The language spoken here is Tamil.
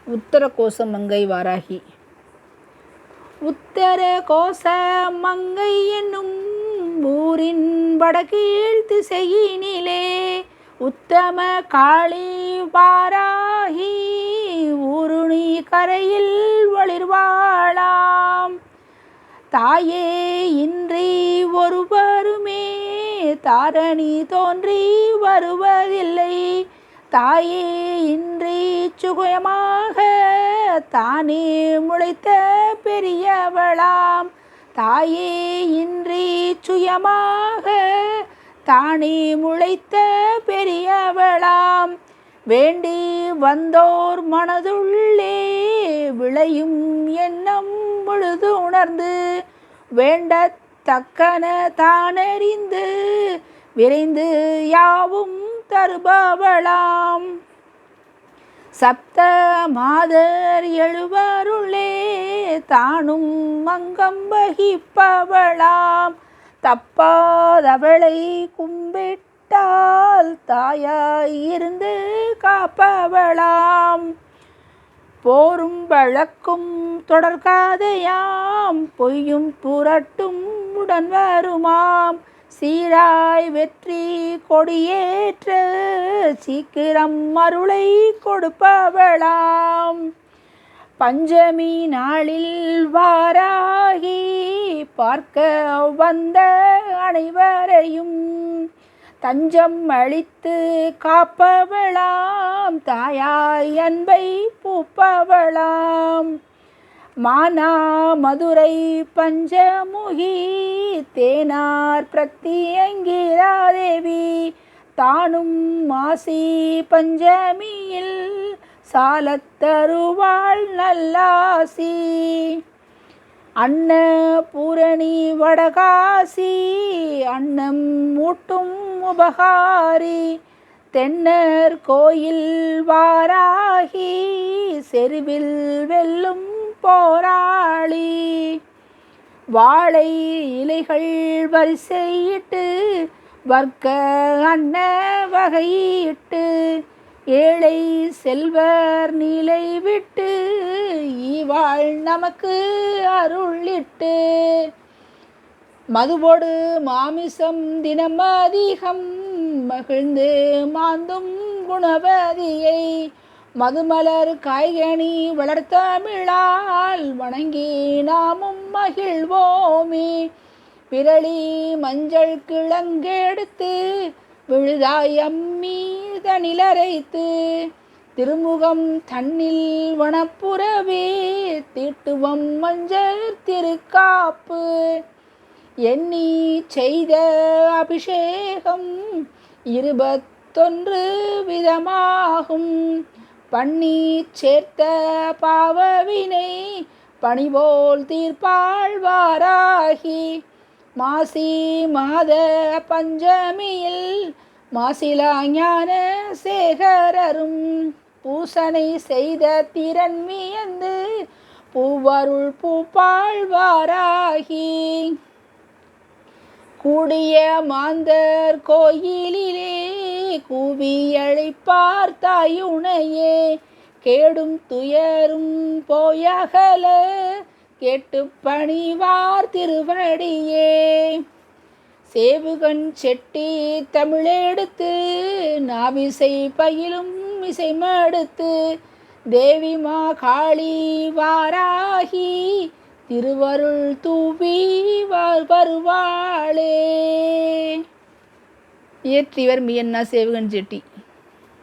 உத்தர கோச மங்கை வாராகி. உத்தர கோச மங்கை என்னும் ஊரின் வடகீழ் திசையினிலே உத்தம காளி வாராகி ஊருணி கரையில் ஒளிர்வாளாம். தாயே இன்றி ஒருவருமே தாரணி தோன்றி வருவதில்லை. தாயே இன்றி சுகமாக தானே முளைத்த பெரியவளாம். தாயே இன்றி சுயமாக தானே முளைத்த பெரியவளாம். வேண்டி வந்தோர் மனதுள்ளே விளையும் எண்ணம் முழுது உணர்ந்து வேண்டத்தக்கன தானறிந்து விரைந்து யாவும் தருபவளாம். சப்த மாதர் எழுவருளே தானும் மங்கம் வகிப்பவளாம். தப்பாதவளை கும்பிட்டால் தாயாய் இருந்து காப்பவளாம். போரும் வழக்கும் தொடர்காதையாம் பொய்யும் புரட்டும் உடன் வருமாம். சீராய் வெற்றி கொடியேற்ற சீக்கிரம் அருளை கொடுப்பவளாம். பஞ்சமி நாளில் வாராகி பார்க்க வந்த அனைவரையும் தஞ்சம் அளித்து காப்பவளாம். தாயாய் அன்பை பூப்பவளாம். மானா மதுரை பஞ்சமுகி தேனார் பிரத்தியங்கிராதேவி தானும் மாசி பஞ்சமியில் சாலத்தருவாள் நல்லாசி. அன்ன பூரணி வடகாசி அன்னம் மூட்டும் உபகாரி தென்னர் கோயில் வாராகி செருவில் வெல்லும் போராளி. வாழை இலைகள் வரிசையிட்டு வர்க்க அன்ன வகையிட்டு ஏழை செல்வர் நிலை விட்டு ஈவாள் நமக்கு அருளிட்டு. மதுவோடு மாமிசம் தினம் அதிகம் மகிழ்ந்து மாந்தும் குணவதியை மதுமலர் காய்கனி வளர்த்தமிழால் வணங்கி நாமும் மகிழ்வோமே. விரலி மஞ்சள் கிழங்கெடுத்து விழுதாய் அம்மி தனிலரைத்து திருமுகம் தன்னில் வனப்புறவே தீட்டுவம் மஞ்சள் திருக்காப்பு. எண்ணி செய்த அபிஷேகம் 21 விதமாகும். பண்ணி சேர்த்த பாவவினை பணிபோல் தீர்ப்பாள் வாராகி. மாசி மாத பஞ்சமியில் மாசிலா ஞான சேகரரும் பூசனை செய்த திறன் வியந்து பூவருள் பூப்பாள் வாராகி. கூடிய மாந்தர் கோயிலிலே கூவி அழைப்பார் தாயுனையே கேடும் துயரும் போயகல கேட்டு பணிவார் திருவடியே. சேவுகன் செட்டி தமிழெடுத்து நாவிசை பயிலும் இசைமடுத்து தேவி மா காளி வாராகி திருவருள் தூவி வருவாளே. இயற்றியவர் மீ. சேவுகன் செட்டி.